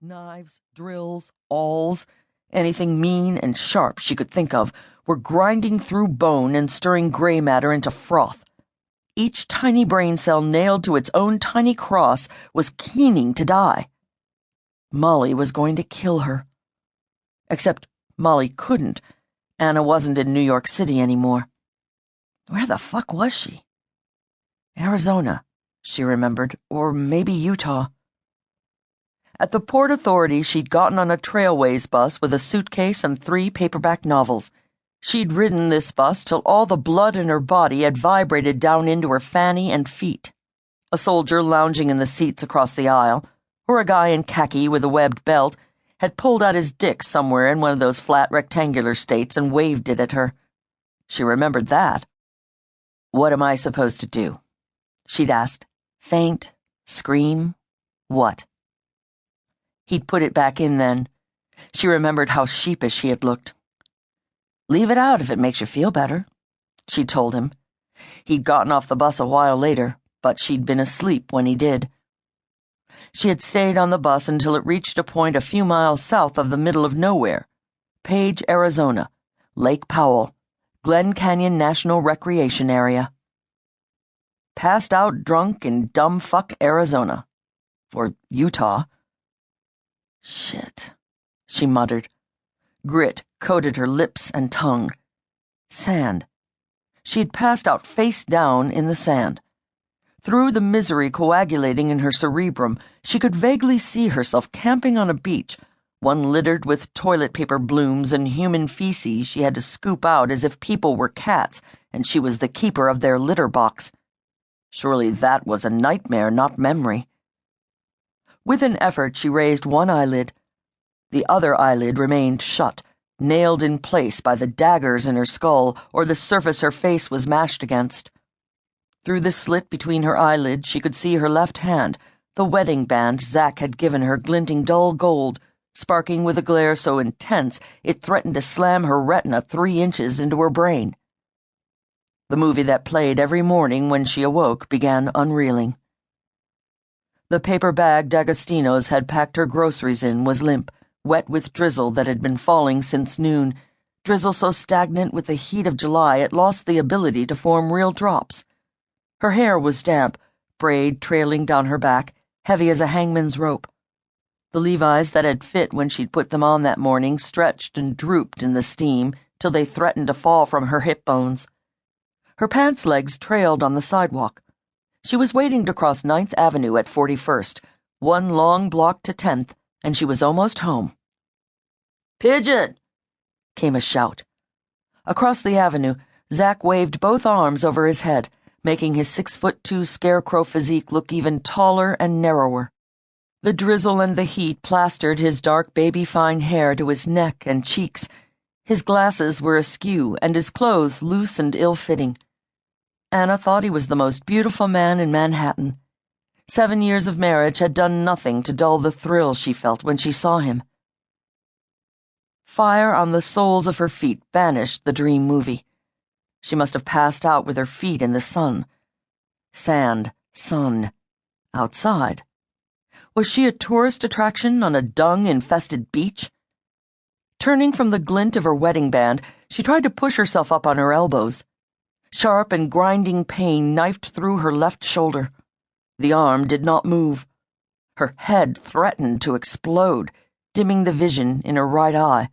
Knives, drills, awls, anything mean and sharp she could think of, were grinding through bone and stirring gray matter into froth. Each tiny brain cell nailed to its own tiny cross was keening to die. Molly was going to kill her. Except Molly couldn't. Anna wasn't in New York City anymore. Where the fuck was she? Arizona, she remembered, or maybe Utah. At the Port Authority, she'd gotten on a Trailways bus with a suitcase and 3 paperback novels. She'd ridden this bus till all the blood in her body had vibrated down into her fanny and feet. A soldier lounging in the seats across the aisle, or a guy in khaki with a webbed belt, had pulled out his dick somewhere in one of those flat rectangular states and waved it at her. She remembered that. "What am I supposed to do?" she'd asked. Faint? Scream? What? He'd put it back in then. She remembered how sheepish he had looked. "Leave it out if it makes you feel better," she'd told him. He'd gotten off the bus a while later, but she'd been asleep when he did. She had stayed on the bus until it reached a point a few miles south of the middle of nowhere. Page, Arizona. Lake Powell. Glen Canyon National Recreation Area. Passed out drunk in dumb fuck Arizona. Or Utah. Shit, she muttered. Grit coated her lips and tongue. Sand. She had passed out face down in the sand. Through the misery coagulating in her cerebrum, she could vaguely see herself camping on a beach, one littered with toilet paper blooms and human feces she had to scoop out as if people were cats and she was the keeper of their litter box. Surely that was a nightmare, not memory. With an effort, she raised one eyelid. The other eyelid remained shut, nailed in place by the daggers in her skull or the surface her face was mashed against. Through the slit between her eyelids, she could see her left hand, the wedding band Zack had given her glinting dull gold, sparking with a glare so intense it threatened to slam her retina 3 inches into her brain. The movie that played every morning when she awoke began unreeling. The paper bag D'Agostino's had packed her groceries in was limp, wet with drizzle that had been falling since noon, drizzle so stagnant with the heat of July it lost the ability to form real drops. Her hair was damp, braid trailing down her back, heavy as a hangman's rope. The Levi's that had fit when she'd put them on that morning stretched and drooped in the steam till they threatened to fall from her hip bones. Her pants legs trailed on the sidewalk. She was waiting to cross 9th Avenue at 41st, one long block to 10th, and she was almost home. "Pigeon!" came a shout. Across the avenue, Zack waved both arms over his head, making his 6'2" scarecrow physique look even taller and narrower. The drizzle and the heat plastered his dark baby-fine hair to his neck and cheeks. His glasses were askew and his clothes loose and ill-fitting. Anna thought he was the most beautiful man in Manhattan. 7 years of marriage had done nothing to dull the thrill she felt when she saw him. Fire on the soles of her feet banished the dream movie. She must have passed out with her feet in the sun. Sand, sun, outside. Was she a tourist attraction on a dung-infested beach? Turning from the glint of her wedding band, she tried to push herself up on her elbows. Sharp and grinding pain knifed through her left shoulder. The arm did not move. Her head threatened to explode, dimming the vision in her right eye.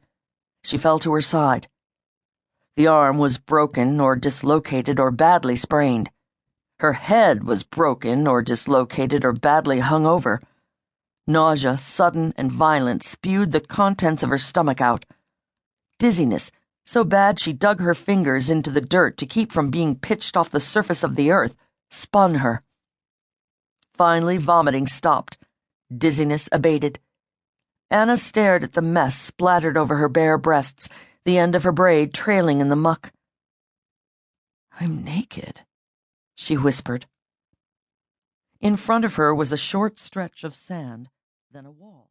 She fell to her side. The arm was broken or dislocated or badly sprained. Her head was broken or dislocated or badly hung over. Nausea, sudden and violent, spewed the contents of her stomach out. Dizziness, so bad she dug her fingers into the dirt to keep from being pitched off the surface of the earth, spun her. Finally, vomiting stopped. Dizziness abated. Anna stared at the mess splattered over her bare breasts, the end of her braid trailing in the muck. "I'm naked," she whispered. In front of her was a short stretch of sand, then a wall.